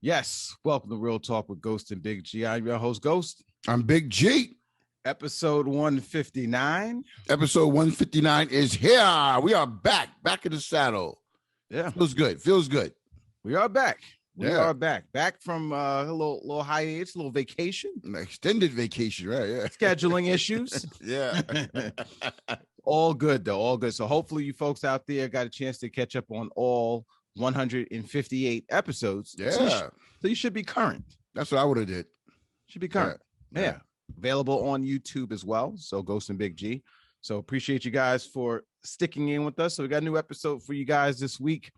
Yes, welcome to Real Talk with Ghost and Big G. I'm your host, Ghost. I'm Big G. Episode 159. Episode 159 is here. We are back in the saddle. Yeah. Feels good. We are back. We Yeah. are back. Back from a little hiatus, a little vacation. An extended vacation, right? Yeah. Scheduling issues. Yeah. All good, though. All good. So hopefully you folks out there got a chance to catch up on all 158 episodes. Yeah. So you should be current. That's what I would have did. Should be current. Yeah. Available on YouTube as well. So Ghost and Big G. So appreciate you guys for sticking in with us. So we got a new episode for you guys this week.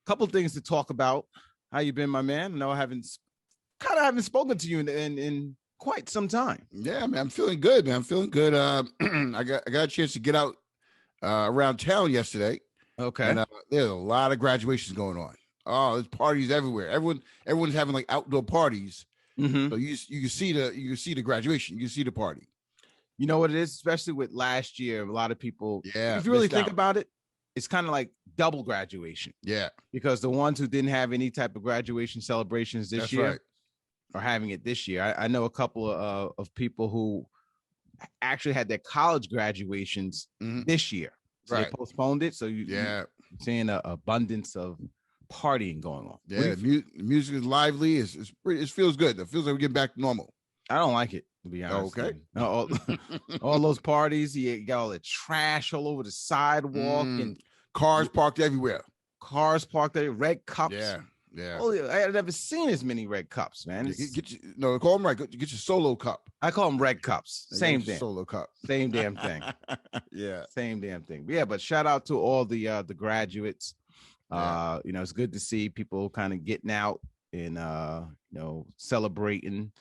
Couple things to talk about. How you been, my man? I know I haven't spoken to you in quite some time. Yeah, man. I'm feeling good, man. I got a chance to get out around town yesterday. Okay. And there's a lot of graduations going on. Oh, there's parties everywhere. Everyone's having like outdoor parties. Mm-hmm. So you can see the graduation. You can see the party. You know what it is, especially with last year. A lot of people. Yeah. If you really think about it, it's kind of like double graduation. Yeah. Because the ones who didn't have any type of graduation celebrations this year are having it this year. I know a couple of people who actually had their college graduations this year. So they postponed it. So you're seeing an abundance of partying going on. Yeah, music is lively. It feels good. It feels like we're getting back to normal. I don't like it, to be honest. Okay. All those parties, you got all the trash all over the sidewalk and cars parked everywhere. Red cups. Yeah. Oh, I had never seen as many red cups, man. Call them right. Get your solo cup. I call them red cups. Same thing. Solo cup. Same damn thing. Yeah. Same damn thing. Yeah, but shout out to all the graduates. It's good to see people kind of getting out and celebrating.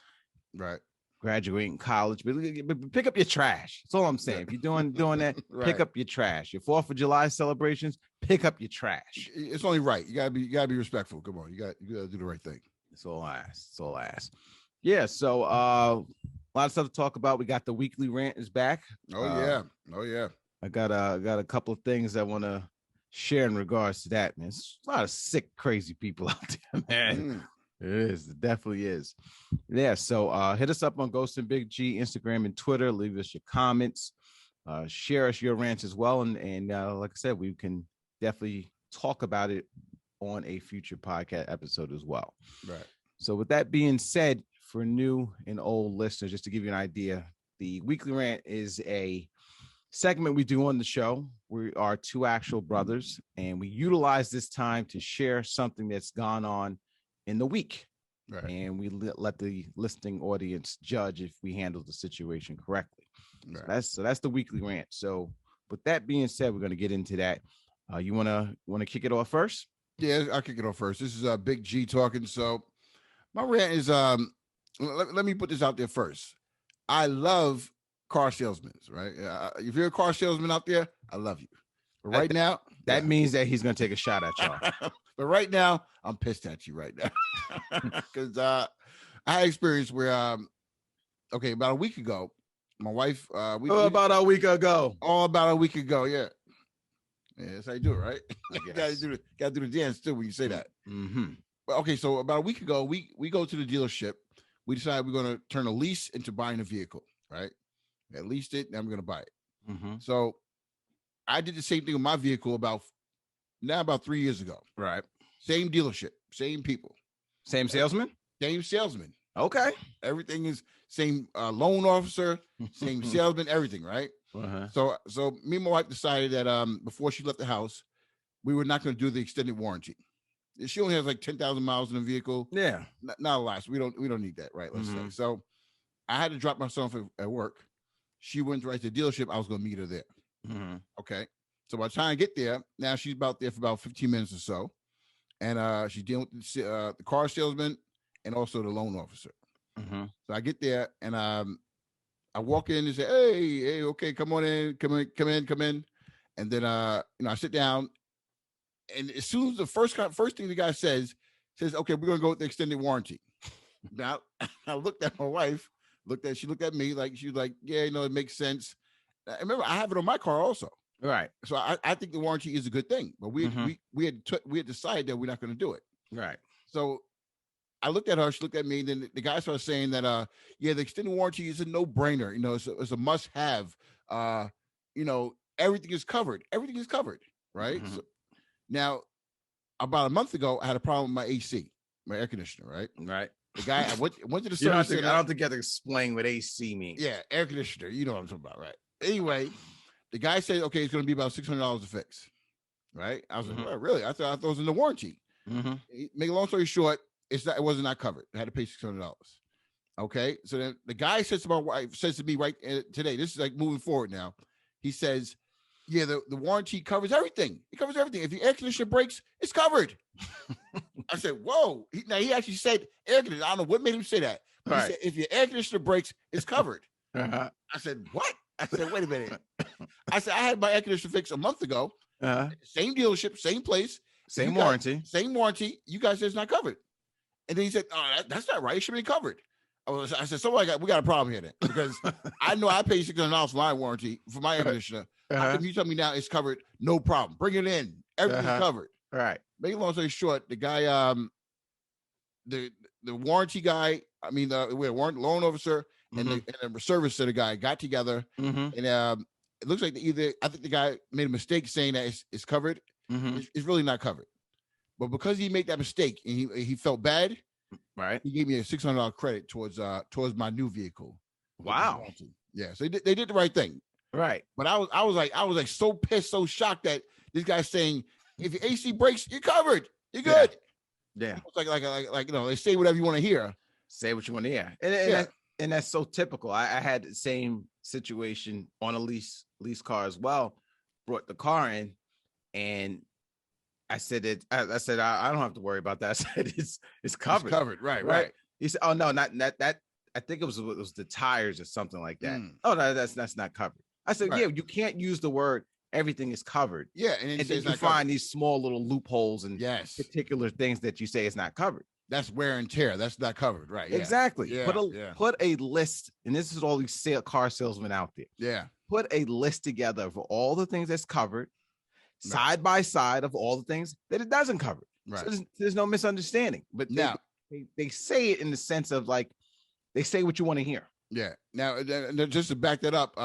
Right. Graduating college, but pick up your trash. That's all I'm saying. If you're doing that, pick up your trash. Your 4th of July celebrations, pick up your trash. It's only right. You gotta be respectful. Come on, you gotta do the right thing. That's all I ask. Yeah. So a lot of stuff to talk about. We got the weekly rant is back. Oh yeah. I got a couple of things I want to share in regards to that, man. It's a lot of sick, crazy people out there, man. It is. It definitely is. Yeah. So hit us up on Ghost and Big G, Instagram and Twitter. Leave us your comments. Share us your rants as well. And like I said, we can definitely talk about it on a future podcast episode as well. Right. So with that being said, for new and old listeners, just to give you an idea, the Weekly Rant is a segment we do on the show. We are two actual brothers, and we utilize this time to share something that's gone on in the week. Right. And we let the listening audience judge if we handle the situation correctly. Right. So that's the weekly rant. So with that being said, we're going to get into that. You want to kick it off first? Yeah, I'll kick it off first. This is Big G talking. So my rant is let me put this out there first. I love car salesmen, right? If you're a car salesman out there, I love you. But right now, that means that he's going to take a shot at y'all. But right now, I'm pissed at you right now because I had experience where, about a week ago, my wife. About a week ago. Yeah. Yeah, that's how you do it, right? You gotta do the dance too when you say that. Mm-hmm. But okay, so about a week ago, we go to the dealership. We decided we're going to turn a lease into buying a vehicle, right? I leased it, and I'm going to buy it. Mm-hmm. So I did the same thing with my vehicle about 3 years ago. Right. Same dealership, same people. Same salesman? Same salesman. Okay. Everything is same loan officer, same salesman, everything, right? Uh-huh. So me and my wife decided that before she left the house, we were not going to do the extended warranty. She only has like 10,000 miles in the vehicle. Yeah. Not a lot. So we don't need that, right? Let's say. So I had to drop myself at work. She went right to the dealership. I was going to meet her there. Mm-hmm. Okay. So by the time I get there, now she's about there for about 15 minutes or so. And she's dealing with the car salesman and also the loan officer. Mm-hmm. So I get there and I walk in and say, hey, okay, come in. And then, I sit down. And as soon as the first thing the guy says, okay, we're going to go with the extended warranty. Now, I looked at my wife, she looked at me like, she was like, yeah, it makes sense. I remember I have it on my car also. Right. So I think the warranty is a good thing, but we had decided that we're not going to do it. Right. So I looked at her. She looked at me. And then the guy started saying that, yeah, the extended warranty is a no-brainer. You know, it's a must-have. You know, everything is covered. Everything is covered, right? Mhm. So now, about a month ago, I had a problem with my AC, my air conditioner, right? Right. The guy, I went to the You don't have service to, center. I don't think you have to explain what AC means. Yeah, air conditioner. You know what I'm talking about, right? Anyway, the guy said, okay, it's going to be about $600 to fix, right? I was like, well, really? I thought it was in the warranty. Make a long story short, it wasn't not covered. I had to pay $600. Okay, so then the guy says to my wife, says to me right today, this is like moving forward now. He says, yeah, the warranty covers everything. It covers everything. If your air conditioner breaks, it's covered. I said, whoa. He actually said air conditioner. I don't know what made him say that. But he said, if your air conditioner breaks, it's covered. I said, what? I said, wait a minute. I said, I had my air conditioner fixed a month ago. Same dealership, same place. Same warranty. Same warranty. You guys said it's not covered. And then he said, oh, that's not right. It should be covered. I said, so we got a problem here then. Because I know I paid $600 for my warranty for my air conditioner. How come you tell me now it's covered? No problem. Bring it in. Everything's covered. Right. Make a long story short, the guy, the warranty guy, I mean, the loan officer and the service center guy got together. And it looks like I think the guy made a mistake saying that it's covered. It's really not covered. But because he made that mistake and he felt bad, right, he gave me a $600 credit towards my new vehicle. Wow. Yeah, so they did the right thing. Right. But I was like so pissed, so shocked that this guy's saying if your AC breaks, you're covered. You're good. Yeah. It's like you know, they say whatever you want to hear. Say what you want to hear. And that's so typical. I had the same situation on a lease car as well. Brought the car in and I said I don't have to worry about that. I said it's covered. It's covered, right. He said, oh no, not that. I think it was the tires or something like that. Oh no, that's not covered. I said, yeah, you can't use the word everything is covered. Yeah, and then you find these small little loopholes and particular things that you say is not covered. That's wear and tear. That's not covered, right? Yeah. Exactly. Yeah, put a list, and this is all these car salesmen out there. Yeah. Put a list together for all the things that's covered, side by side of all the things that it doesn't cover. Right. So there's no misunderstanding. But now they say it in the sense of like they say what you want to hear. Yeah. Now, just to back that up,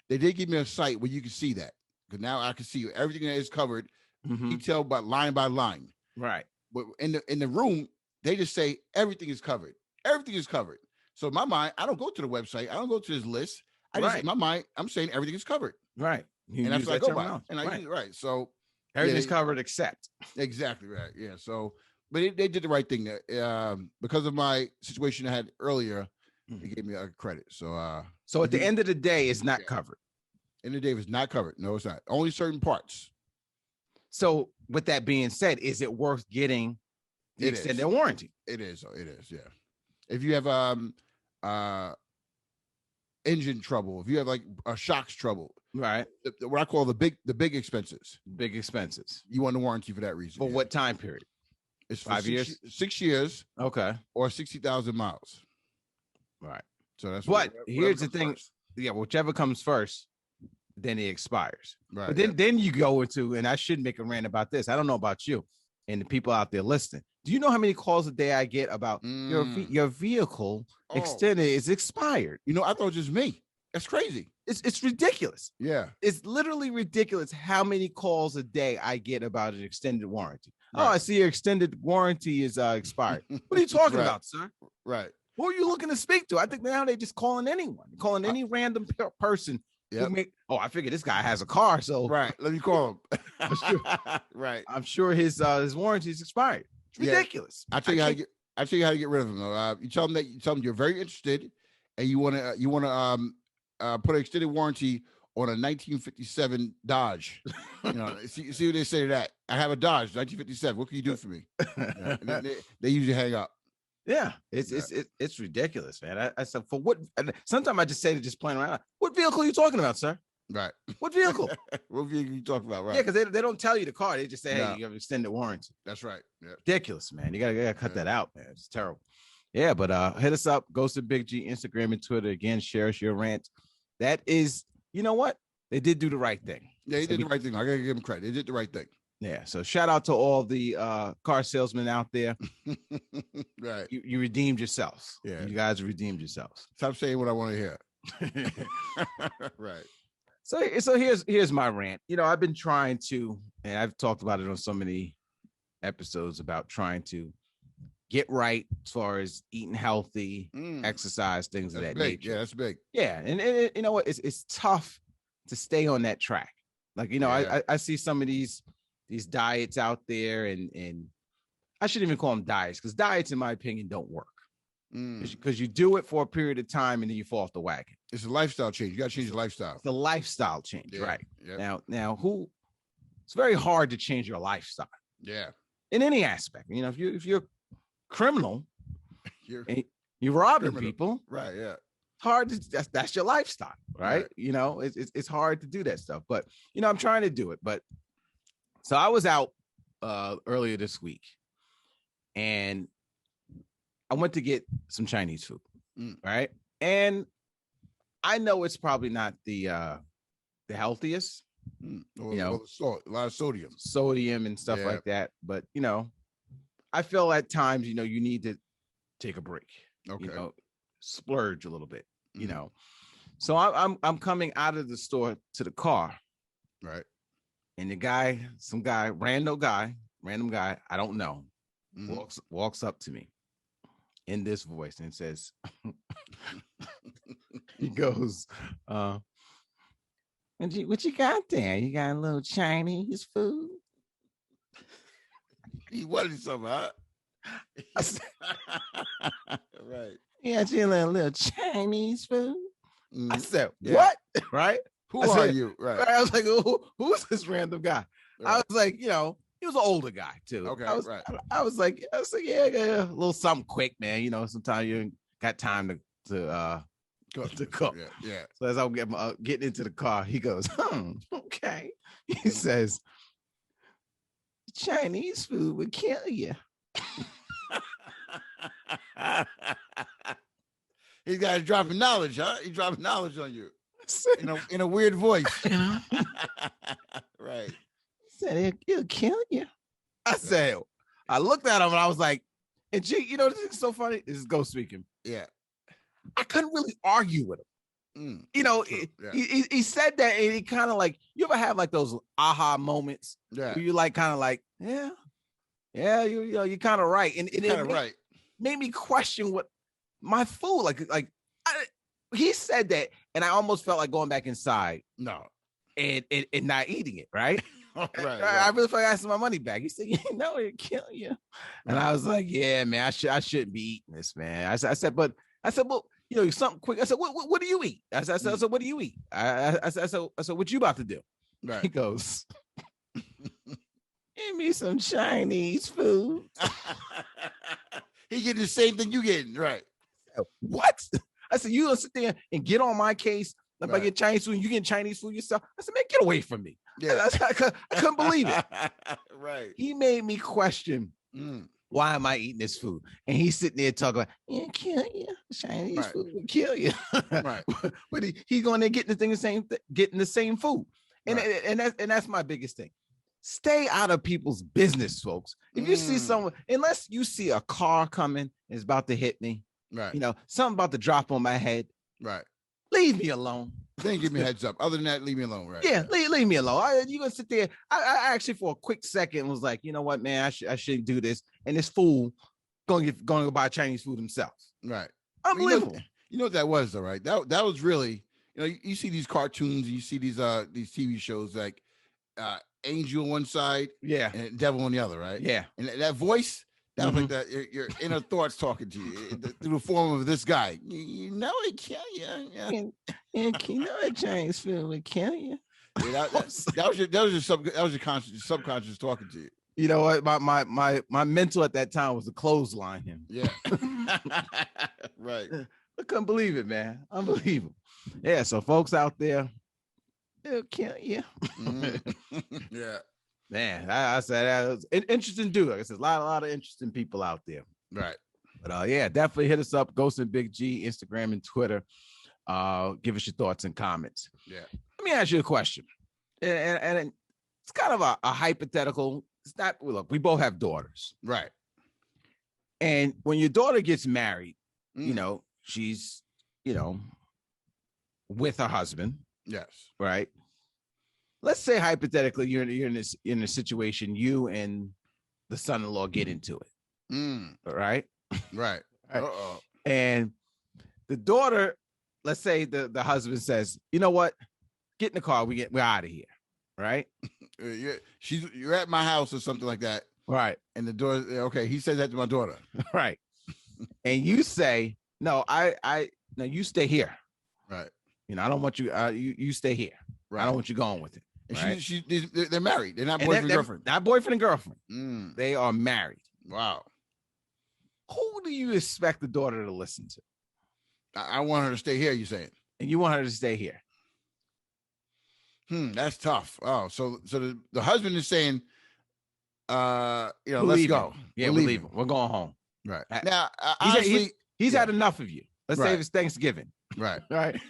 they did give me a site where you can see that. Because now I can see everything that is covered, detail by line. Right. But in the room, they just say everything is covered. Everything is covered. So in my mind, I don't go to the website. I don't go to this list. I just in my mind, I'm saying everything is covered. Right. And that's what I go by. And I use it right. So everything's covered except. Exactly right. Yeah. So, but they did the right thing there. Because of my situation I had earlier, they gave me a credit. So so at the end of the day, it's not covered. End of the day, it's not covered. No, it's not. Only certain parts. So with that being said, is it worth getting the extended warranty? It is. Yeah. If you have engine trouble, if you have like a shocks trouble, right? What I call the big expenses. Big expenses. You want a warranty for that reason. For what time period? It's 5 years, 6 years. Okay. Or 60,000 miles. Right. So that's what. Here's the thing. First. Yeah, whichever comes first, then it expires. Right. But then you go into, and I should make a rant about this. I don't know about you and the people out there listening. Do you know how many calls a day I get about your vehicle extended is expired? You know, I thought it was just me. That's crazy. It's ridiculous. Yeah. It's literally ridiculous how many calls a day I get about an extended warranty. Right. Oh, I see your extended warranty is expired. What are you talking about, sir? Right. Who are you looking to speak to? I think now they just calling anyone, calling any random person. Yep. I figure this guy has a car, so right. Let me call him. Right. I'm sure his warranty is expired. It's ridiculous. I'll tell you how to get rid of him. You tell them you're very interested, and you want to put an extended warranty on a 1957 Dodge. You know, see what they say to that. I have a Dodge 1957. What can you do for me? They usually hang up. Yeah, it's ridiculous, man. I said, for what? Sometimes I just say to just playing around. What vehicle are you talking about, sir? Right. What vehicle? What vehicle you talking about? Right. Yeah, because they don't tell you the car. They just say, hey, you have extended warranty. That's right. Yeah. Ridiculous, man. You gotta cut that out, man. It's terrible. Yeah, but hit us up. Ghost of Big G, Instagram and Twitter. Again, share us your rant. That is, you know what? They did do the right thing. Yeah, they did the right thing. I gotta give them credit. They did the right thing. Yeah. So shout out to all the car salesmen out there. Right. You redeemed yourselves. Yeah. You guys redeemed yourselves. Stop saying what I want to hear. Right. So here's my rant. I've been trying to, and I've talked about it on so many episodes about trying to get right as far as eating healthy, exercise, things of that nature. Yeah, that's big. Yeah, and you know what? It's tough to stay on that track. Like, I see some of these diets out there, and I shouldn't even call them diets, because diets, in my opinion, don't work. Because you do it for a period of time and then you fall off the wagon. It's a lifestyle change. You got to change the lifestyle. It's a lifestyle change, right? Yep. Now, it's very hard to change your lifestyle. Yeah. In any aspect. If you're criminal, you're robbing people, right? Yeah, it's hard to, that's your lifestyle, right? It's hard to do that stuff, but I'm trying to do it. But so I was out earlier this week, and I went to get some Chinese food, right? And I know it's probably not the healthiest, salt, a lot of sodium and stuff like that, but I feel at times, you need to take a break, splurge a little bit, So I'm coming out of the store to the car, right? And random guy, I don't know, walks up to me in this voice and says, he goes, what you got there? You got a little Chinese food? He wanted some, huh? Right. Yeah, you a little Chinese food. I said, yeah. What? Right? Who are you? Right. I was like, who's this random guy? Right. I was like, he was an older guy too. Okay, right. I was like, yeah, a little something quick, man. Sometimes you ain't got time to cook. Yeah. So as I'm getting into the car, he goes, okay. He says, Chinese food would kill you. He's got dropping knowledge, huh? He's dropping knowledge on you in a weird voice. Right. He said it'll kill you. I said, I looked at him and I was like, and this is so funny. This is Ghost speaking. Yeah. I couldn't really argue with him. He said that, and he kind of like, you ever have like those aha moments? Yeah. Where you like kind of like, yeah, you're kind of right, and it made me question what my food he said that, and I almost felt like going back inside. No, and not eating it. Right. Right. I really felt like asking my money back. He said, it'll kill you. And I was like, yeah, man, I shouldn't be eating this, man. I said, well, something quick. I said, what do you eat? I said, what do you eat? I said, what you about to do? Right. He goes, give me some Chinese food. He getting the same thing you getting, right? What? I said, you gonna sit there and get on my case if I get Chinese food and you get Chinese food yourself? I said, man, get away from me. Yeah. I couldn't believe it. Right. He made me question, why am I eating this food? And he's sitting there talking about, it'll kill you. Chinese food will kill you. Right. But he's going there getting the same food. And that's my biggest thing. Stay out of people's business, folks. If you see someone, unless you see a car coming, it's about to hit me, right? Something about to drop on my head, right? Leave me alone. Then give me a heads up. Other than that, leave me alone, right? Yeah, leave me alone. You gonna sit there? I actually, for a quick second, was like, you know what, man, I shouldn't do this. And this fool going to go buy Chinese food himself, right? Unbelievable. You know what that was, though, right? That was really, you see these cartoons, and you see these TV shows like angel on one side, yeah, and devil on the other, right? Yeah, and that voice, that was like that your inner thoughts talking to you through the form of this guy. It kill you. Yeah. Chinese food would kill you. Yeah, that was your subconscious talking to you. You know what? My mental at that time was to clothesline him. Yeah. Right. I couldn't believe it, man. Unbelievable. Yeah. So folks out there, it'll kill you. Yeah. Man, I said that was an interesting dude. Like I said, a lot of interesting people out there. Right. But yeah, definitely hit us up, Ghost and Big G, Instagram and Twitter. Give us your thoughts and comments. Yeah. Let me ask you a question. And it's kind of a hypothetical. It's not, look, we both have daughters. Right. And when your daughter gets married, you know, she's, you know, with her husband. Yes. Right. Let's say hypothetically you're in a situation, you and the son-in-law get into it. Right. Right. Uh-oh. And the daughter, let's say the husband says, you know what? Get in the car. We're out of here. Right. You're at my house or something like that. Right. And the daughter, okay, he says that to my daughter. Right. And you say, no, no, you stay here. Right. You know, I don't want you, you stay here. Right. I don't want you going with it. Right? They're married. They're not boyfriend and girlfriend. Not boyfriend and girlfriend. They are married. Wow. Who do you expect the daughter to listen to? I want her to stay here, you're saying? And you want her to stay here. That's tough. Oh, so the husband is saying, you know, we're let's leaving. go. Yeah, we're leaving. We're going home. Right. Now, he's had enough of you. Let's say it's Thanksgiving. Right. Right.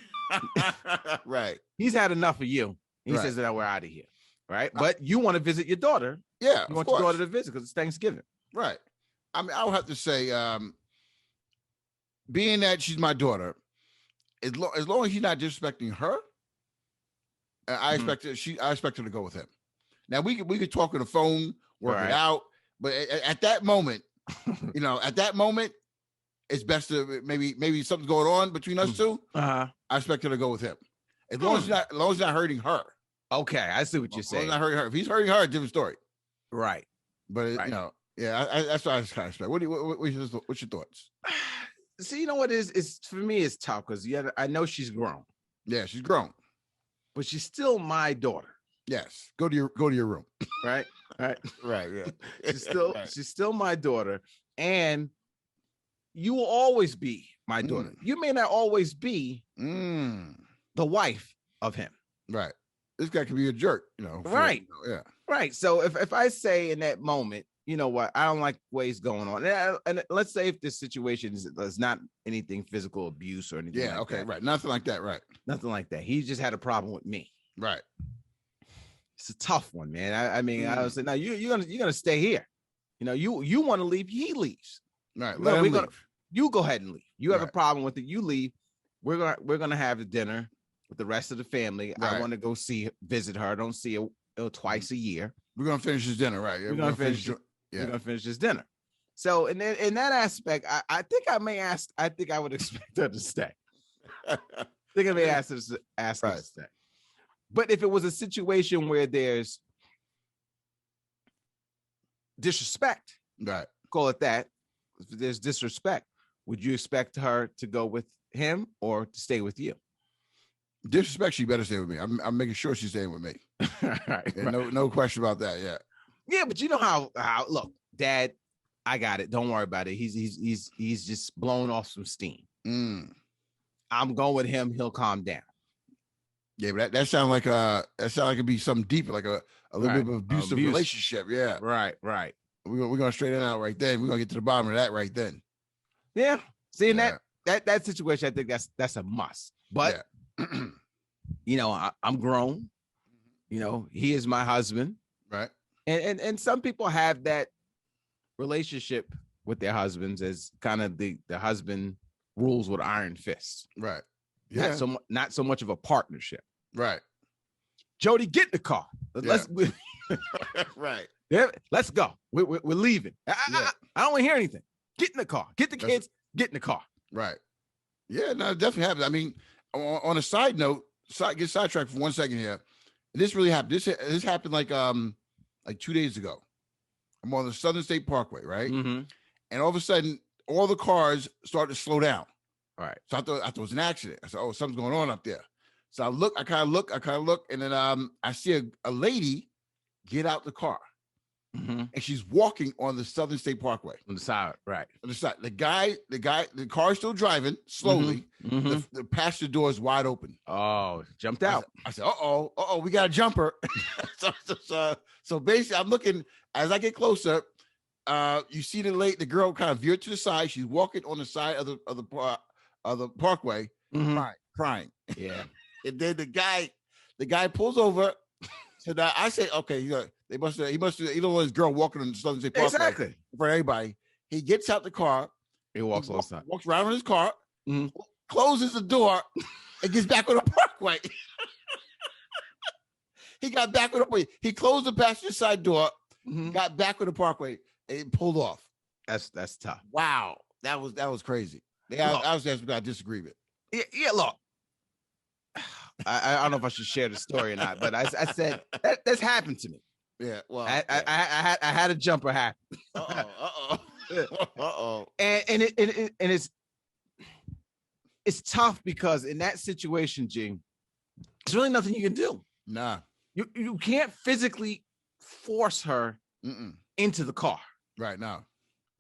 Right. He's had enough of you. He says that we're out of here. Right. But you want to visit your daughter. Yeah. You want your daughter to visit because it's Thanksgiving. Right. I mean, I would have to say, being that she's my daughter, as long as he's not disrespecting her, I expect her to go with him. Now we could talk on the phone, work it out, but at that moment, you know, it's best to maybe something's going on between us two. I expect her to go with him, as long as it's not hurting her. Okay, I see what you're saying. As long as not hurting her. If he's hurting her, different story. Right. But you know, yeah, that's what I kind of expect. What's your thoughts? See, you know what is for me it's tough because I know she's grown. Yeah, she's grown, but she's still my daughter. Yes, go to your room. Right. Right. Yeah. She's still my daughter, and you will always be my daughter. You may not always be the wife of him. Right. This guy could be a jerk, you know. Right. Yeah. Right. So if I say in that moment, you know what, I don't like ways going on. And let's say if this situation is not anything physical abuse or anything. Yeah. Like that. Right. Nothing like that. Right. Nothing like that. He just had a problem with me. Right. It's a tough one, man. I mean, I was saying, now you're gonna stay here. You know, you want to leave, he leaves. Right. You go ahead and leave. You have a problem with it, you leave. We're gonna have a dinner with the rest of the family. Right. I want to go visit her. I don't see her twice a year. We're gonna finish this dinner, right? Yeah, we're gonna finish. We're gonna finish this dinner. So in that aspect, I think I would expect her to stay. I think I may ask her to stay. But if it was a situation where there's disrespect, right? Call it that. If there's disrespect, would you expect her to go with him or to stay with you? Disrespect, she better stay with me. I'm making sure she's staying with me. Right. No question about that. Yeah. Yeah, but you know how look, Dad, I got it. Don't worry about it. He's just blowing off some steam. I'm going with him. He'll calm down. Yeah, but that sounds like it'd be something deeper, like a little bit of abusive relationship. Yeah. Right. We're gonna straighten out right then. We're gonna get to the bottom of that right then. Yeah. See, in that situation, I think that's a must. But you know, I'm grown. You know, he is my husband. Right. And some people have that relationship with their husbands as kind of the husband rules with iron fists. Right. Yeah. Not so much of a partnership. Right. Jody, get in the car. Right. Yeah, let's go. We're leaving. I don't want to hear anything. Get in the car. Get the kids. Get in the car. Right. Yeah, no, it definitely happens. I mean, on a side note, get sidetracked for 1 second here. This really happened. This happened like 2 days ago. I'm on the Southern State Parkway, right? Mm-hmm. And all of a sudden, all the cars started to slow down. All right. So I thought it was an accident. I said, oh, something's going on up there. So I kind of look, and then I see a lady get out the car. Mm-hmm. And she's walking on the Southern State Parkway. On the side, right. On the side. The car's still driving slowly. Mm-hmm. The passenger door is wide open. Oh, jumped out. I said, we got a jumper. So basically, I'm looking, as I get closer, you see the girl kind of veered to the side. She's walking on the side of the parkway, crying. Yeah. And then the guy pulls over So now I say, okay, he must have, you know, his girl walking on the Southern State Parkway Exactly. in front of everybody. He gets out the car. He walks alongside. Walks around in his car, Mhm. closes the door, and gets back on the parkway. He got back on the parkway. He closed the passenger side door, got back on the parkway, and pulled off. That's tough. Wow, that was crazy. Yeah, I was asking about disagreement. Yeah, look. I don't know if I should share the story or not, but I said that's happened to me. Yeah, well, I had a jumper happen. And it's tough because in that situation, Gene, there's really nothing you can do. Nah, you can't physically force her into the car. Right now.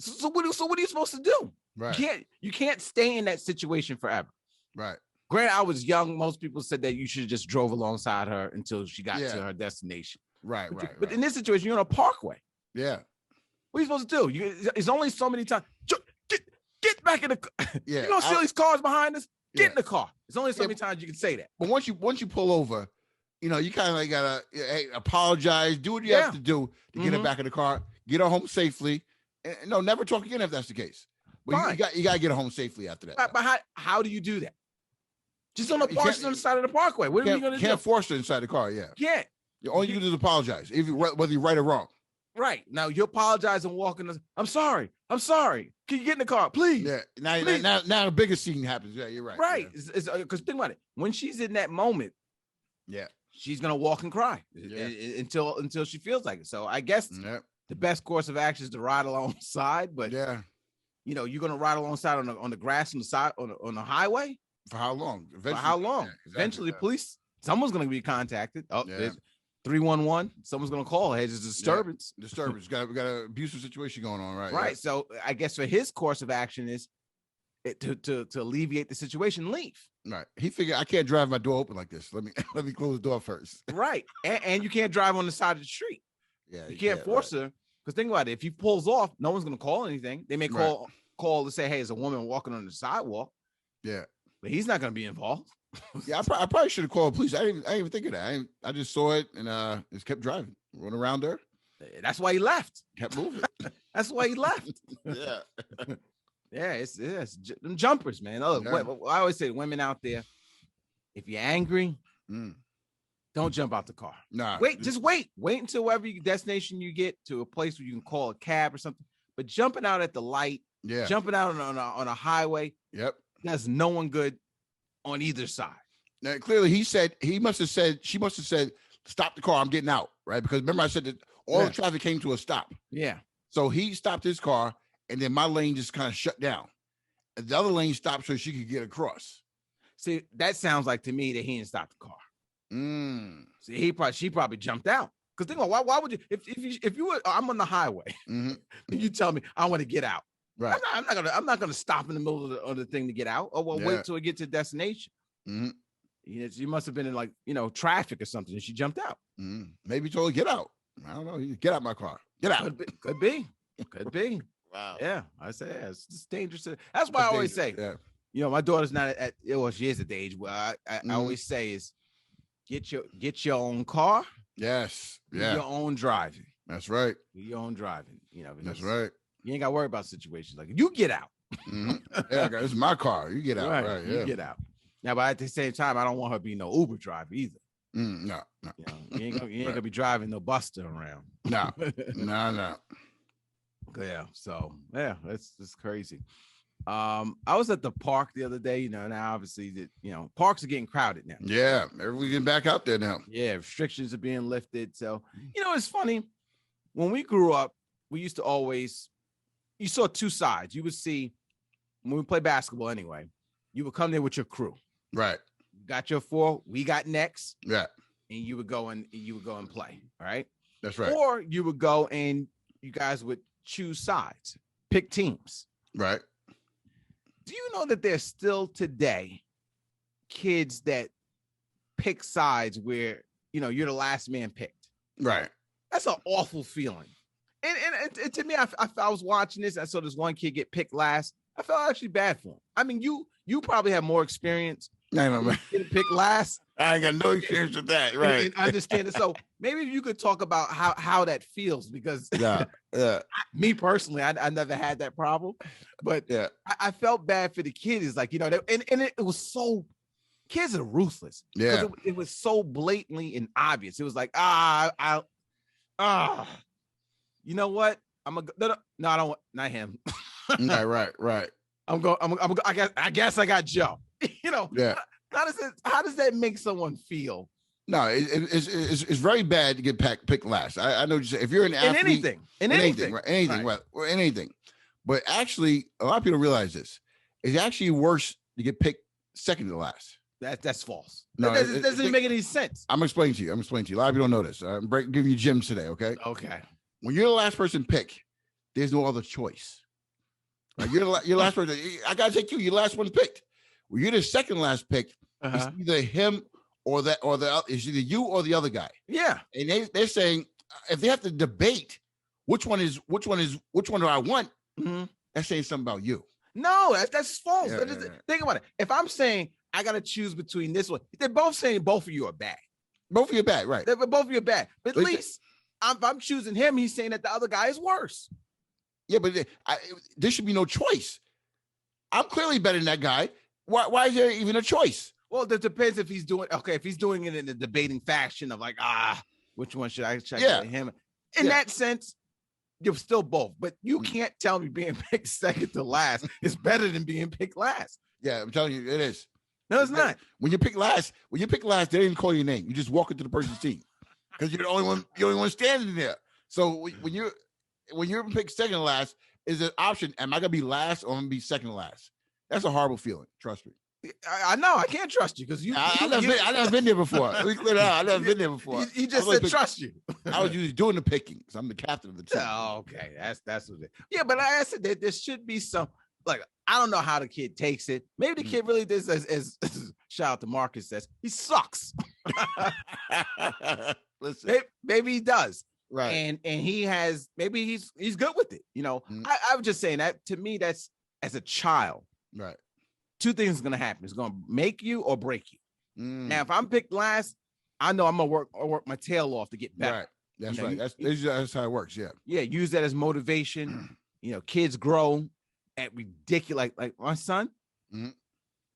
So what are you supposed to do? Right. You can't stay in that situation forever. Right. Granted, I was young. Most people said that you should have just drove alongside her until she got to her destination. Right, but in this situation, you're on a parkway. Yeah. What are you supposed to do? It's only so many times. Get back in the car. Yeah. You don't see all these cars behind us? Get in the car. It's only so many times you can say that. But once you pull over, you know, you kind of like gotta apologize, do what you have to do to get her back in the car, get her home safely. And, no, never talk again if that's the case. But you gotta get her home safely after that. But how do you do that? Just on the side of the parkway. What are you gonna do? Can't force her inside the car. Yeah. Yeah. All you can do is apologize, whether you're right or wrong. Right. Now you apologize and walk in. I'm sorry. Can you get in the car, please? Yeah. Now the biggest scene happens. Yeah, you're right. Right. Because think about it. When she's in that moment, she's gonna walk and cry until she feels like it. So I guess the best course of action is to ride alongside. But you know, you're gonna ride alongside on the grass on the side on the highway. For how long? Eventually, for how long? Exactly. Eventually, police. Someone's gonna be contacted. Oh, 311. Someone's gonna call. Hey, there's a disturbance. We got an abusive situation going on, right? Right. So I guess for his course of action is to alleviate the situation, leave. Right. He figured I can't drive my door open like this. Let me close the door first. Right. And you can't drive on the side of the street. Yeah. You can't force her. Because think about it. If he pulls off, no one's gonna call anything. They may call to say, hey, there's a woman walking on the sidewalk. Yeah. But he's not gonna be involved. Yeah, I probably should have called police. I didn't even think of that. I just saw it and just kept driving, run around her. That's why he left. Kept moving. That's why he left. Yeah. Yeah, it's them jumpers, man. Oh, I always say, women out there, if you're angry, don't jump out the car. Nah, just wait. Wait until wherever destination you get to a place where you can call a cab or something. But jumping out at the light, jumping out on a highway, does no one good on either side. Now, clearly, she must have said, stop the car, I'm getting out, right? Because remember I said that all the traffic came to a stop. Yeah. So he stopped his car, and then my lane just kind of shut down. And the other lane stopped so she could get across. See, that sounds like to me that he didn't stop the car. See, she probably jumped out. Because think about why would you if you were I'm on the highway and you tell me I want to get out. Right. I'm not gonna stop in the middle of the thing to get out. Or wait till we get to the destination. You know, she must have been in like traffic or something, and she jumped out. Maybe told her get out. I don't know. Get out my car. Get out. Could be. Wow. Yeah, I say it's dangerous. That's why I always say. Yeah. My daughter's not at. Well, she is at the age where I always say is get your own car. Yes. Do your own driving. That's right. Do your own driving. That's right. You ain't got to worry about situations like you get out. Yeah, this is my car. You get out. Right. You get out. Now, but at the same time, I don't want her to be no Uber driver either. No. You ain't gonna be driving no Buster around. No. Yeah. So it's crazy. I was at the park the other day. Now obviously parks are getting crowded now. Yeah, everyone's getting back out there now. Yeah, restrictions are being lifted. So it's funny. When we grew up, we used to always. You saw two sides. You would see when we play basketball anyway. You would come there with your crew. Right. You got your four. We got next. Yeah. And you would go and play. All right. That's right. Or you would go and you guys would choose sides, pick teams. Right. Do you know that there's still today kids that pick sides where you're the last man picked? Right. That's an awful feeling. And to me, I was watching this. I saw this one kid get picked last. I felt actually bad for him. I mean, you probably have more experience. I know, man. Getting picked last. I ain't got no experience with that. Right. And I understand it. So maybe you could talk about how that feels, because Yeah. me personally, I never had that problem, but Yeah. I felt bad for the kids. It's like, and it was so, kids are ruthless, because Yeah. it was so blatantly and obvious. It was like, you know what? No, I don't want, not him. Right. I guess I got Joe. Yeah. How does that make someone feel? No, it's very bad to get picked last. I know if you're an athlete, in anything, right? Anything, right? Or anything. But actually, a lot of people realize this. It's actually worse to get picked second to last. That's false. No, it doesn't even make any sense. I'm explaining to you. A lot of people don't know this. I'm giving you gems today. Okay. Okay. When you're the last person picked, there's no other choice. Right? You're last person. I gotta take you. You're the last one picked. When you're the second last picked, it's either him or it's either you or the other guy. Yeah. And they're saying if they have to debate which one do I want, that's saying something about you. No, that's false. Yeah. Think about it. If I'm saying I gotta choose between this one, they're both saying both of you are bad. Both of you are bad, right? Both of you are bad. But at least if I'm choosing him, he's saying that the other guy is worse. Yeah, but there should be no choice. I'm clearly better than that guy. Why is there even a choice? Well, it depends if he's doing if he's doing it in a debating fashion of like, which one should I check him? In that sense, you're still both. But you can't tell me being picked second to last is better than being picked last. Yeah, I'm telling you, it is. No, it's not. When you pick last, they didn't even call your name. You just walk into the person's team because you're the only one standing there. So when you're picked second to last, is an option. Am I gonna be last or am I gonna be second to last? That's a horrible feeling. Trust me. I know. I can't trust you because I never been there before. Let me clear that out. I never been there before. You just said trust you. I was usually doing the picking because I'm the captain of the team. Oh, okay. That's what it is. Yeah, but like I said, there should be some, like, I don't know how the kid takes it. Maybe the kid really does, as shout out to Marcus says, he sucks. Listen. Maybe he does. Right. And he has, maybe he's good with it. I was just saying that, to me, that's, as a child. Right. Two things are going to happen. It's going to make you or break you. Now, if I'm picked last, I know I'm going to work my tail off to get better. Right. That's right. That's how it works. Yeah. Yeah. Use that as motivation. Kids grow at ridiculous. Like my son,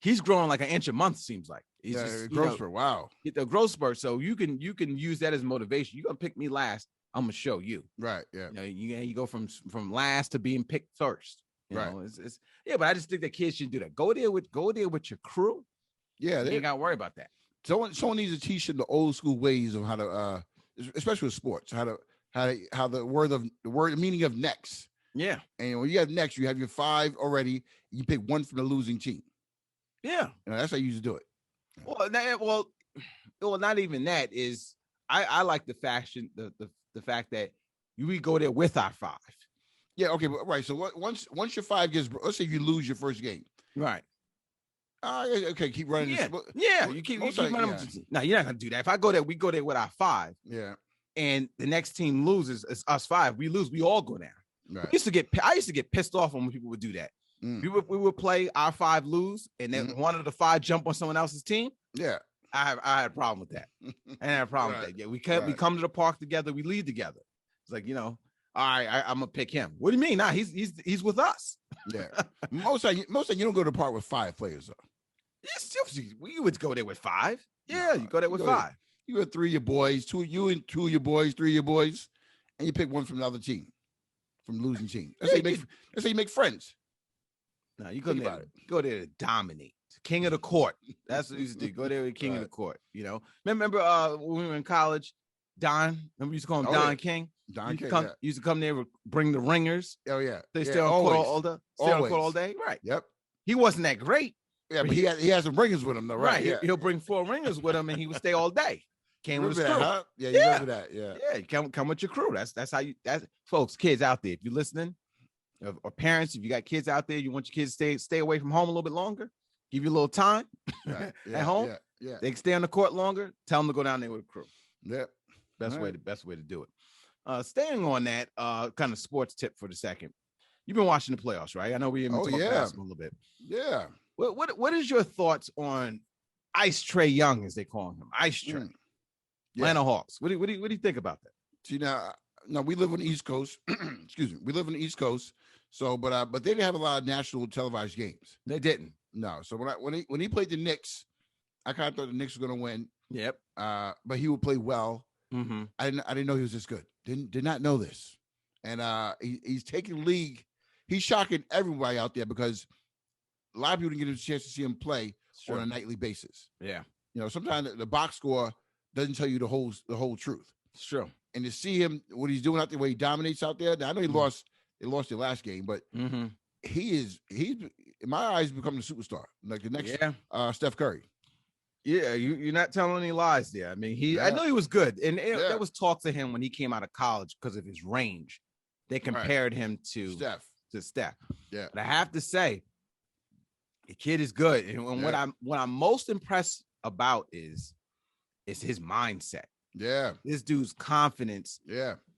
he's growing like an inch a month, seems like. He's growth spurt. Wow. Get the growth spurt. So you can use that as motivation. You're going to pick me last, I'm going to show you. Right. Yeah. You go from last to being picked first. Right. But I just think that kids should do that. Go there with your crew. Yeah, they ain't got to worry about that. Someone needs to teach them the old school ways of how to, especially with sports, how the meaning of next. Yeah. And when you have next, you have your 5 already. You pick one from the losing team. Yeah. That's how you used to do it. Well, not even that is. I like the fact that we go there with our 5. Yeah, okay, but right. So once your 5 gets, let's say you lose your first game, right? Okay, keep running. Yeah, you keep running. Yeah. No, you're not gonna do that. If I go there, we go there with our 5. Yeah, and the next team loses, it's us 5. We lose, we all go down. Right. I used to get pissed off when people would do that. We would play our 5 lose, and then one of the 5 jump on someone else's team. Yeah, I had a problem with that. I had a problem with that. Yeah, we come to the park together, we lead together. It's like, all right, I'm gonna pick him. What do you mean? Nah, he's with us. Yeah. Most of you don't go to the park with 5 players though. Yes, we would go there with 5. Yeah, you go there with 5. You got 3 of your boys, 2 of you and 2 of your boys, 3 of your boys, and you pick one from the other team, from the losing team. That's how you make friends. No, you go there to dominate. King of the court. That's what you used to do. Go there with king of the court. Remember when we were in college, Don. Remember we used to call him Don King. Don King used to come there, bring the ringers. Oh yeah, they stay on court all day. Right. Yep. He wasn't that great. Yeah, but he has some ringers with him though, right? Yeah. He'll bring 4 ringers with him, and he would stay all day. Came with his crew. Huh? Yeah, you remember that? Yeah. Yeah, come with your crew. That's how you. That's folks, kids out there. If you're listening, or parents, if you got kids out there, you want your kids to stay away from home a little bit longer. Give you a little time at home. Yeah. They can stay on the court longer. Tell them to go down there with a crew. Yep. Best way to do it. Staying on that kind of sports tip for the second. You've been watching the playoffs, right? I know we even talked basketball a little bit. Yeah. What is your thoughts on Ice Trae Young, as they call him? Ice Trae. Yeah. Atlanta Hawks. What do you think about that? See now we live on the East Coast. Excuse me. We live on the East Coast. So, but they didn't have a lot of national televised games. They didn't. No. So when he played the Knicks, I kind of thought the Knicks were going to win. Yep. But he would play well. Mm-hmm. I didn't know he was this good. Did not know this. And he's taking the league. He's shocking everybody out there because a lot of people didn't get a chance to see him play on a nightly basis. Yeah. Sometimes the box score doesn't tell you the whole truth. It's true. And to see him, what he's doing out there, where he dominates out there. Now, I know they lost their last game, but he's in my eyes becoming a superstar, like the next Steph Curry. Yeah, you're not telling any lies there. I mean, I know he was good, and there was talk to him when he came out of college because of his range. They compared him to Steph. Yeah, but I have to say, the kid is good, and what I'm most impressed about is his mindset. Yeah, this dude's confidence.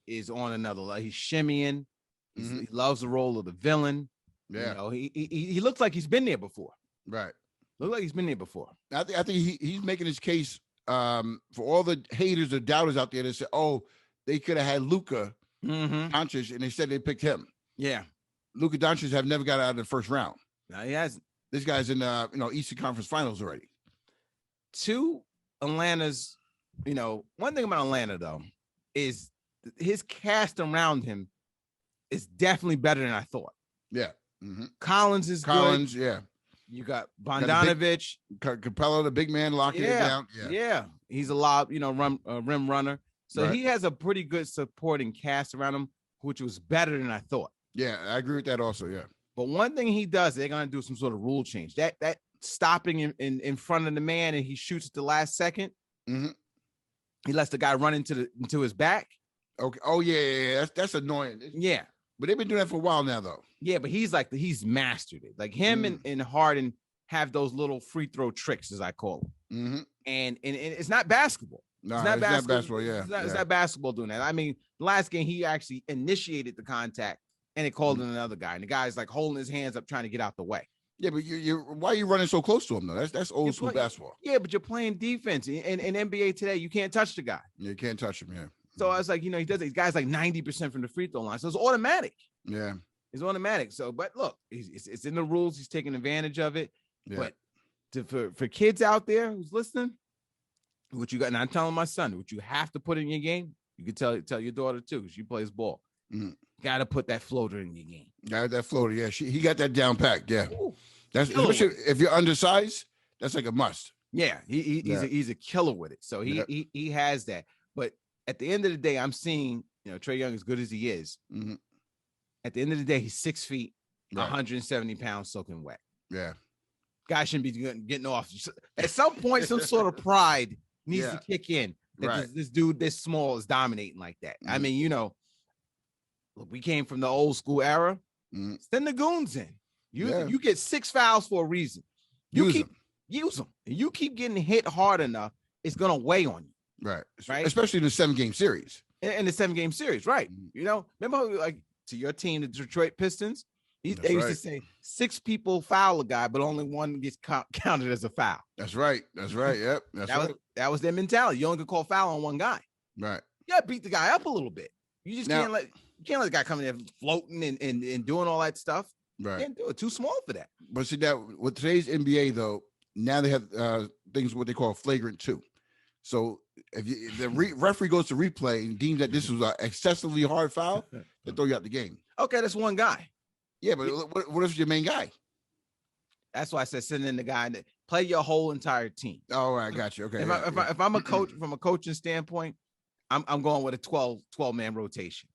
Is on another level. He's shimmying. He loves the role of the villain. Yeah, he looks like he's been there before. Right. Look like he's been there before. I think he's making his case for all the haters or doubters out there that say, "Oh, they could have had Luka Doncic," and they said they picked him. Yeah, Luka Doncic have never got out of the first round. No, he hasn't. This guy's in Eastern Conference Finals already. To Atlanta's, one thing about Atlanta though is his cast around him is definitely better than I thought. Yeah, Collins is good. Yeah. You got Bogdanovich, Capella, the big man, locking it down. Yeah, he's a lob, rim runner. So he has a pretty good supporting cast around him, which was better than I thought. Yeah, I agree with that also. Yeah, but one thing he does, they're gonna do some sort of rule change. That stopping in front of the man and he shoots at the last second. He lets the guy run into his back. Okay. Oh yeah. That's annoying. Yeah. But they've been doing that for a while now, though. Yeah, but he's mastered it. Like him and Harden have those little free throw tricks, as I call them. And it's not basketball. No, it's not basketball. Yeah, it's not basketball doing that. I mean, last game he actually initiated the contact and it called in another guy, and the guy's like holding his hands up trying to get out the way. Yeah, but why are you running so close to him though? That's old school basketball. Yeah, but you're playing defense in NBA today. You can't touch the guy. You can't touch him. Yeah. So I was like, he does. These guys like 90% from the free throw line, so it's automatic. Yeah, it's automatic. So, but look, it's in the rules. He's taking advantage of it. Yeah. But for kids out there who's listening, what you got? And I'm telling my son, what you have to put in your game. You can tell your daughter too. She plays ball. Got to put that floater in your game. Got that floater. Yeah, he got that down packed. Yeah, that's especially if you're undersized. That's like a must. Yeah, he's a killer with it. So he has that. But at the end of the day, I'm seeing, Trae Young, as good as he is, at the end of the day, he's 6 feet, 170 pounds soaking wet. Yeah. Guy shouldn't be getting off. At some point, some sort of pride needs to kick in. That this dude this small is dominating like that. I mean, look, we came from the old school era. Send the goons in. You get 6 fouls for a reason. Use them. And you keep getting hit hard enough, it's going to weigh on you. Right. Especially in the 7-game series. In the 7-game series, right. Remember, like, to your team, the Detroit Pistons, they used to say 6 people foul a guy, but only one gets counted as a foul. That's right. Yep. That was their mentality. You only could call foul on one guy. Right. You gotta beat the guy up a little bit. You just can't let the guy come in there floating and doing all that stuff. Right. You can't do it. Too small for that. But see, that with today's NBA though, now they have things what they call flagrant 2. So if the referee goes to replay and deems that this was an excessively hard foul, they throw you out the game. Okay, that's one guy. Yeah, but what if your main guy? That's why I said send in the guy and play your whole entire team. Oh, I got you. Okay. If I'm a coach from a coaching standpoint, I'm going with a 12-man rotation.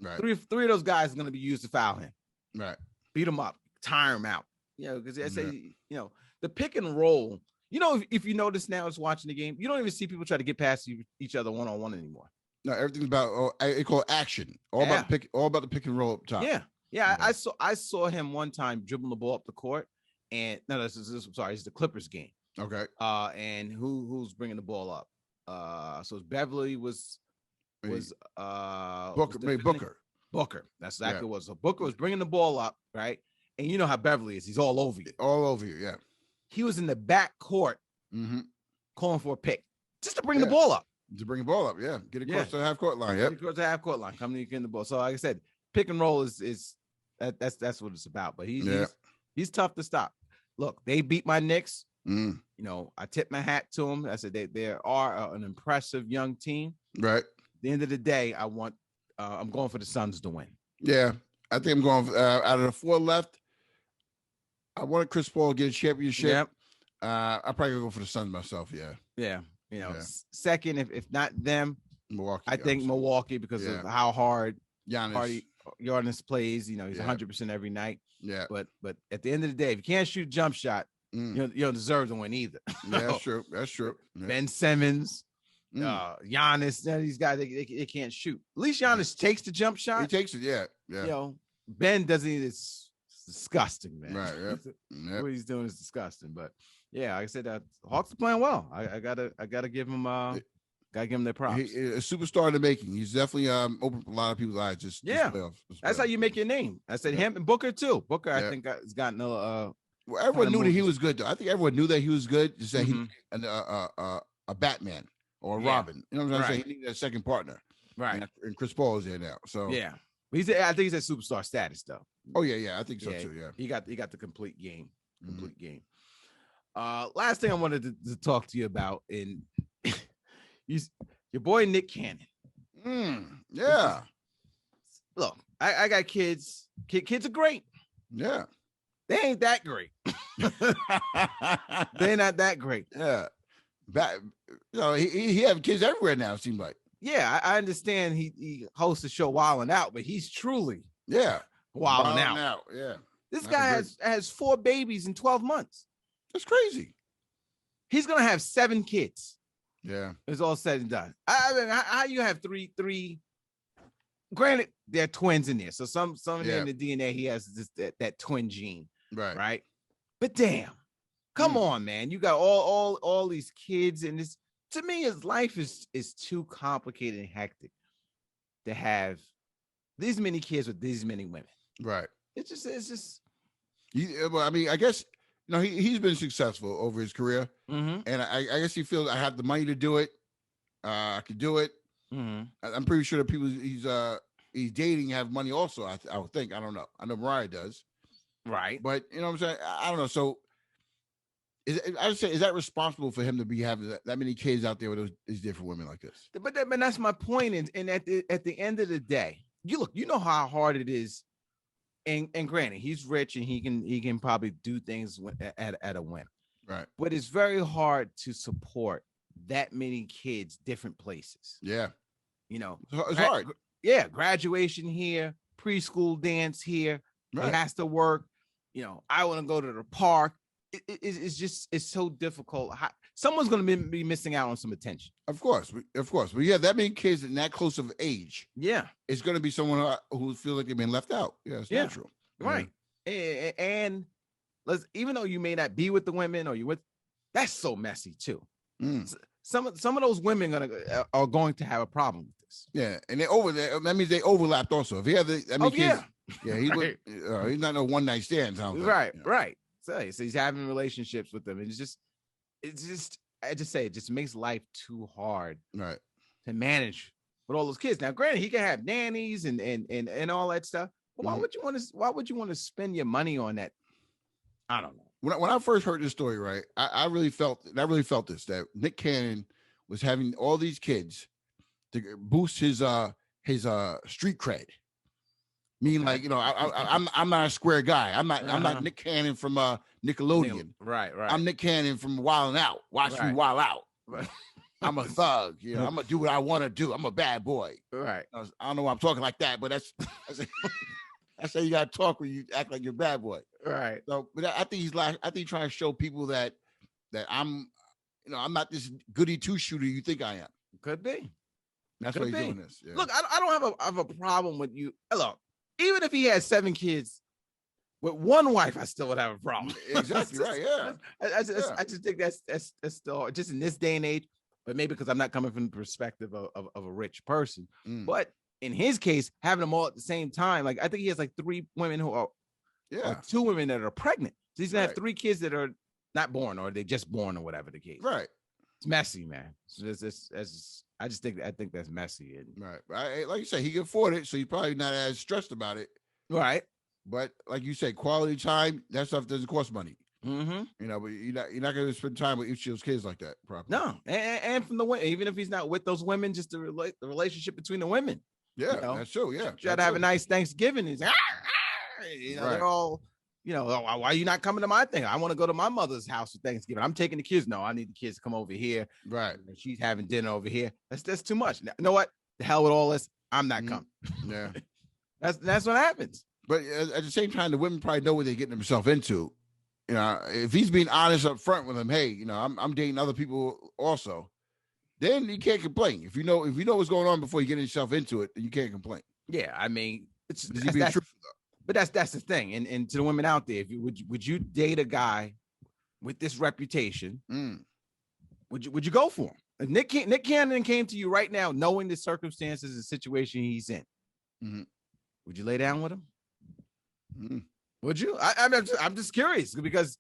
Right. Three of those guys are going to be used to foul him. Right. Beat him up, tire him out. Because I say, the pick and roll. If you notice now, it's watching the game. You don't even see people try to get past each other one-on-one anymore. No, everything's about they call action. All about the pick and roll up top. Yeah. Yeah, I saw him one time dribbling the ball up the court, and it's the Clippers game. Okay. And who's bringing the ball up? So Beverly was Booker. Booker. That's exactly what it was. So Booker was bringing the ball up, right? And you know how Beverly is. He's all over you. All over you, yeah. He was in the back court calling for a pick just to bring the ball up. To bring the ball up, yeah. Get across the half court line. Yep. Get across the half court line. Come to the ball. So like I said, pick and roll is that's what it's about. But he's tough to stop. Look, they beat my Knicks. You know, I tip my hat to them. I said they are an impressive young team. Right. At the end of the day, I'm going for the Suns to win. Yeah, I think I'm going out of the 4 left. I wanted Chris Paul to get a championship. Yep. I probably go for the Suns myself. Yeah. Yeah. You know, second, if not them, Milwaukee. I think Milwaukee because of how hard Giannis plays. You know, he's 100% every night. Yeah. But at the end of the day, if you can't shoot a jump shot, you don't deserve to win either. Yeah, that's true. That's true. Yeah. Ben Simmons, Giannis, these guys they can't shoot. At least Giannis takes the jump shot. He takes it. Yeah. You know, Ben doesn't. It's disgusting, man. Right. Yep. What he's doing is disgusting. But yeah, like I said, Hawks are playing well. I gotta give him their props. He's a superstar in the making. He's definitely opened a lot of people's eyes. Just playoffs. That's how you make your name. I said him and Booker too. Booker, I think, has gotten well, everyone knew that he was good, though. I think everyone knew that he was good. Just that he a Batman or a Robin. You know what I'm saying? He needed a second partner. Right. And Chris Paul is there now. So yeah. I think he's at superstar status though. Oh yeah. I think so too. Yeah. He got the complete game. Game. Last thing I wanted to talk to you about in your boy Nick Cannon. Yeah. Look, I got kids. Kids are great. Yeah. They ain't that great. They're not that great. Yeah. He have kids everywhere now, it seems like. Yeah, I understand he hosts the show Wildin' Out, but he's truly wilding out. Yeah. This guy has 4 babies in 12 months. That's crazy. He's gonna have 7 kids. Yeah. It's all said and done. I mean, how you have three? Granted, they're twins in there, so some in the DNA he has that twin gene. Right. But damn, come on, man. You got all these kids, and this, to me, his life is too complicated and hectic to have these many kids with these many women. Right. It's just. Well, I mean, I guess he's been successful over his career, and I guess he feels I have the money to do it. I could do it. I'm pretty sure the people he's dating have money also. I would think. I don't know. I know Mariah does. Right. But you know what I'm saying? I don't know. So is that responsible for him to be having that many kids out there with these different women like this? But that's my point. And at the end of the day, you know how hard it is. And granted, he's rich and he can probably do things at a whim. Right. But it's very hard to support that many kids, different places. Yeah. You know, it's hard. Yeah. Graduation here, preschool dance here. Right. It has to work. You know, I want to go to the park. It's so difficult. Someone's going to be missing out on some attention. Of course. But yeah, that many kids in that close of age. Yeah. It's going to be someone who feels like they've been left out. Yeah, it's natural. Right. Yeah. And even though you may not be with the women or that's so messy too. Some of those women are going to have a problem with this. Yeah. And that means they overlapped also. If he had kids, he's not no one night stands. Right. So he's having relationships with them. And it just makes life too hard to manage with all those kids. Now, granted, he can have nannies and all that stuff. But why would you want to spend your money on that? I don't know. When I first heard this story, right, I really felt this, that Nick Cannon was having all these kids to boost his street cred. Meaning, like, you know, I'm not a square guy. I'm not Nick Cannon from Nickelodeon. Right. I'm Nick Cannon from Wildin' Out. Watch me wild out. Right. I'm a thug. You know, I'm gonna do what I want to do. I'm a bad boy. Right. I don't know why I'm talking like that, but that's how you gotta talk when you act like you're a bad boy. Right. So, but I think he's trying to show people that I'm not this goody two shooter you think I am. Could be. That's why he's doing this. Yeah. Look, I don't have a problem with you. Look, even if he had 7 kids with one wife, I still would have a problem. Exactly right. Yeah. I just think that's still just in this day and age. But maybe because I'm not coming from the perspective of a rich person. But in his case, having them all at the same time, like I think he has like 3 women who are, or 2 women that are pregnant. So he's gonna have 3 kids that are not born or they just born or whatever the case. Right. It's messy, man. So I think that's messy. And right. Like you say, he can afford it, so he's probably not as stressed about it. right. But like you say, quality time, that stuff doesn't cost money. Mm-hmm. You know, but you're not going to spend time with each of those kids like that. Probably. No, and from the women, even if he's not with those women, just the relationship between the women. Yeah, that's true. Yeah, try to have a nice Thanksgiving. He's they're all, why are you not coming to my thing? I want to go to my mother's house for Thanksgiving. I'm taking the kids. No, I need the kids to come over here. Right. She's having dinner over here. That's too much. You know what? The hell with all this. I'm not coming. Yeah. That's what happens. But at the same time, the women probably know what they're getting themselves into. You know, if he's being honest up front with them, hey, I'm dating other people also, then you can't complain. If you know what's going on before you get yourself into it, then you can't complain. Yeah, I mean, it's being truthful though. But that's the thing. And to the women out there, if you would you date a guy with this reputation? Would you go for him? If Nick Cannon came to you right now, knowing the circumstances and situation he's in, would you lay down with him? Would you? I'm just curious because,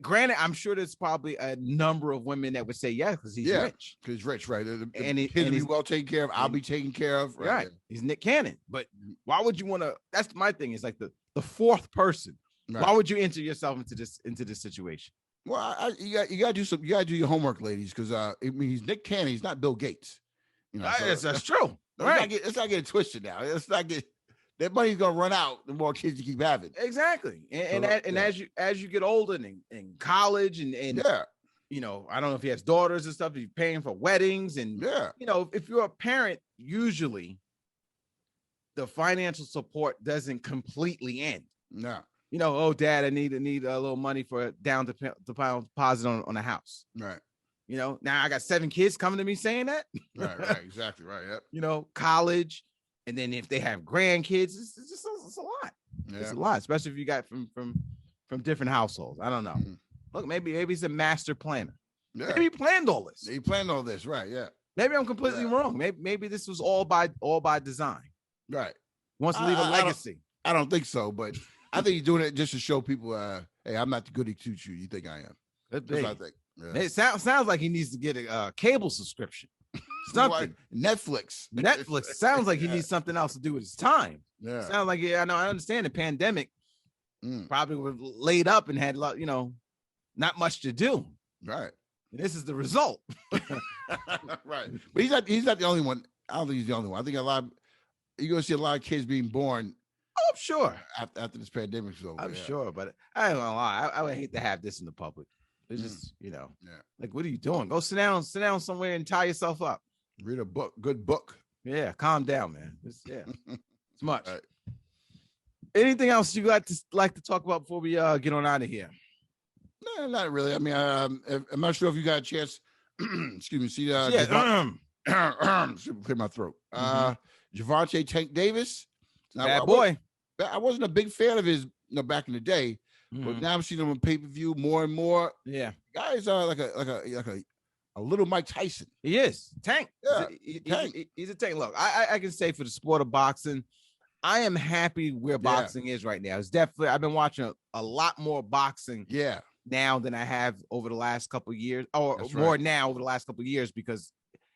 granted, I'm sure there's probably a number of women that would say yes because he's rich. Because he's rich, right? And he'll be well taken care of. I'll be taken care of. Right. He's Nick Cannon. But why would you want to? That's my thing. Is like the fourth person. Right. Why would you enter yourself into this situation? Well, you got to do your homework, ladies, because he's Nick Cannon. He's not Bill Gates. That's true. Right. Let's not get it twisted now. Let's not get. That money's gonna run out the more kids you keep having. Exactly, and as you get older and in college and I don't know if he has daughters and stuff. He's paying for weddings and if you're a parent, usually the financial support doesn't completely end. No, oh, Dad, I need a little money for down deposit on a house. Right. Now I got 7 kids coming to me saying that. Right, exactly right. Yep. College. And then if they have grandkids, it's a lot. Yeah. It's a lot, especially if you got from different households. I don't know. Look, maybe he's a master planner. Yeah. Maybe he planned all this. He planned all this, right? Yeah. Maybe I'm completely wrong. Maybe this was all by design. Right. Wants to leave a legacy. I don't think so, but I think he's doing it just to show people, hey, I'm not the goody two-shoe you think I am. That's what I think. Yeah. It sounds like he needs to get a cable subscription. Something. Netflix sounds like he needs something else to do with his time. Yeah. Sounds like I understand the pandemic probably was laid up and had not much to do. Right. And this is the result. Right. But he's not the only one. I don't think he's the only one. I think you're gonna see a lot of kids being born. Oh, I'm sure. After this pandemic's over. I'm sure, but I ain't gonna lie. I would hate to have this in the public. It's just, like, what are you doing? Go sit down somewhere and tie yourself up. Read a book, good book. Yeah, calm down, man. It's much. Right. Anything else you like to talk about before we get on out of here? No, not really. I mean, I'm not sure if you got a chance. Excuse me. See, clear my throat. Javante Tank Davis, bad boy. I wasn't a big fan of his, back in the day. But now I'm seeing him on pay-per-view more and more. Yeah, guys are like a little Mike Tyson. He is Tank. Yeah, he's a Tank. Look, I can say for the sport of boxing, I am happy where boxing is right now. It's definitely I've been watching a lot more boxing. Yeah. Now than I have over the last couple of years, or more now over the last couple of years, because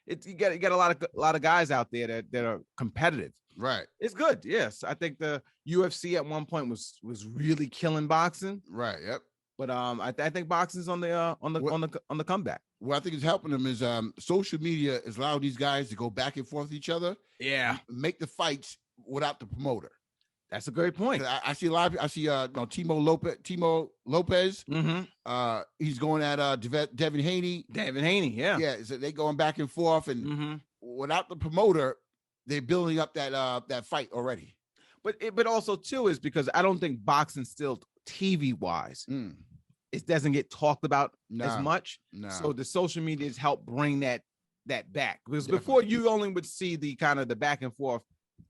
you got a lot of guys out there that are competitive. Right. It's good. Yes. I think the UFC at one point was really killing boxing. Right. Yep. But I think boxing's on the comeback. What I think is helping them is social media is allowing these guys to go back and forth with each other. Yeah. Make the fights without the promoter. That's a great point. I see a lot of I see Timo Lopez. He's going at Devin Haney. Yeah. Yeah. So they going back and forth, and without the promoter, they're building up that fight already. But also too is because I don't think boxing still TV wise, it doesn't get talked about as much. No. So the social media has helped bring that back, because before you only would see the kind of the back and forth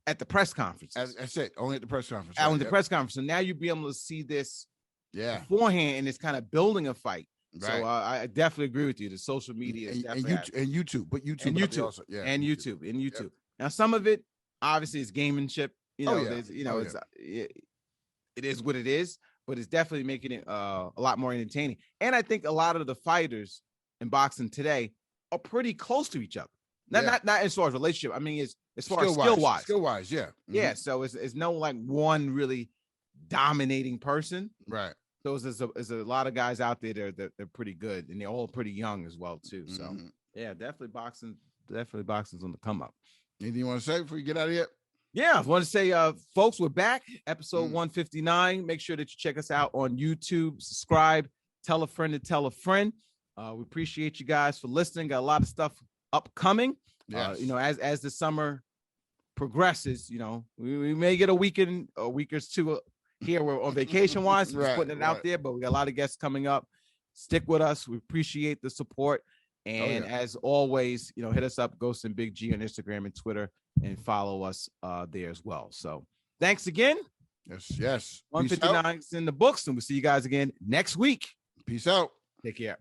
at the press conferences. That's it. Only at the press conference. Only the press conference. So now you'll be able to see this beforehand, and it's kind of building a fight. Right. So I definitely agree with you. The social media is and YouTube, but YouTube also, and YouTube. Now some of it obviously is gamemanship. It is what it is, but it's definitely making it a lot more entertaining. And I think a lot of the fighters in boxing today are pretty close to each other. Not as far as relationship. I mean, as far as skill wise. Yeah. Mm-hmm. Yeah. So it's no like one really dominating person. Right. So there's a lot of guys out there that they're pretty good, and they're all pretty young as well too. So yeah, definitely boxing's on the come up. Anything you want to say before you get out of here? Yeah, I want to say, folks, we're back, episode 159. Make sure that you check us out on YouTube, subscribe, tell a friend to tell a friend. We appreciate you guys for listening. Got a lot of stuff upcoming. Yes. As the summer progresses, we may get a week or two here. We're on vacation wise, just putting it out there, but we got a lot of guests coming up. Stick with us. We appreciate the support. And as always, hit us up, Ghost and Big G on Instagram and Twitter, and follow us there as well. So thanks again. Yes. 159 is in the books, and we'll see you guys again next week. Peace out. Take care.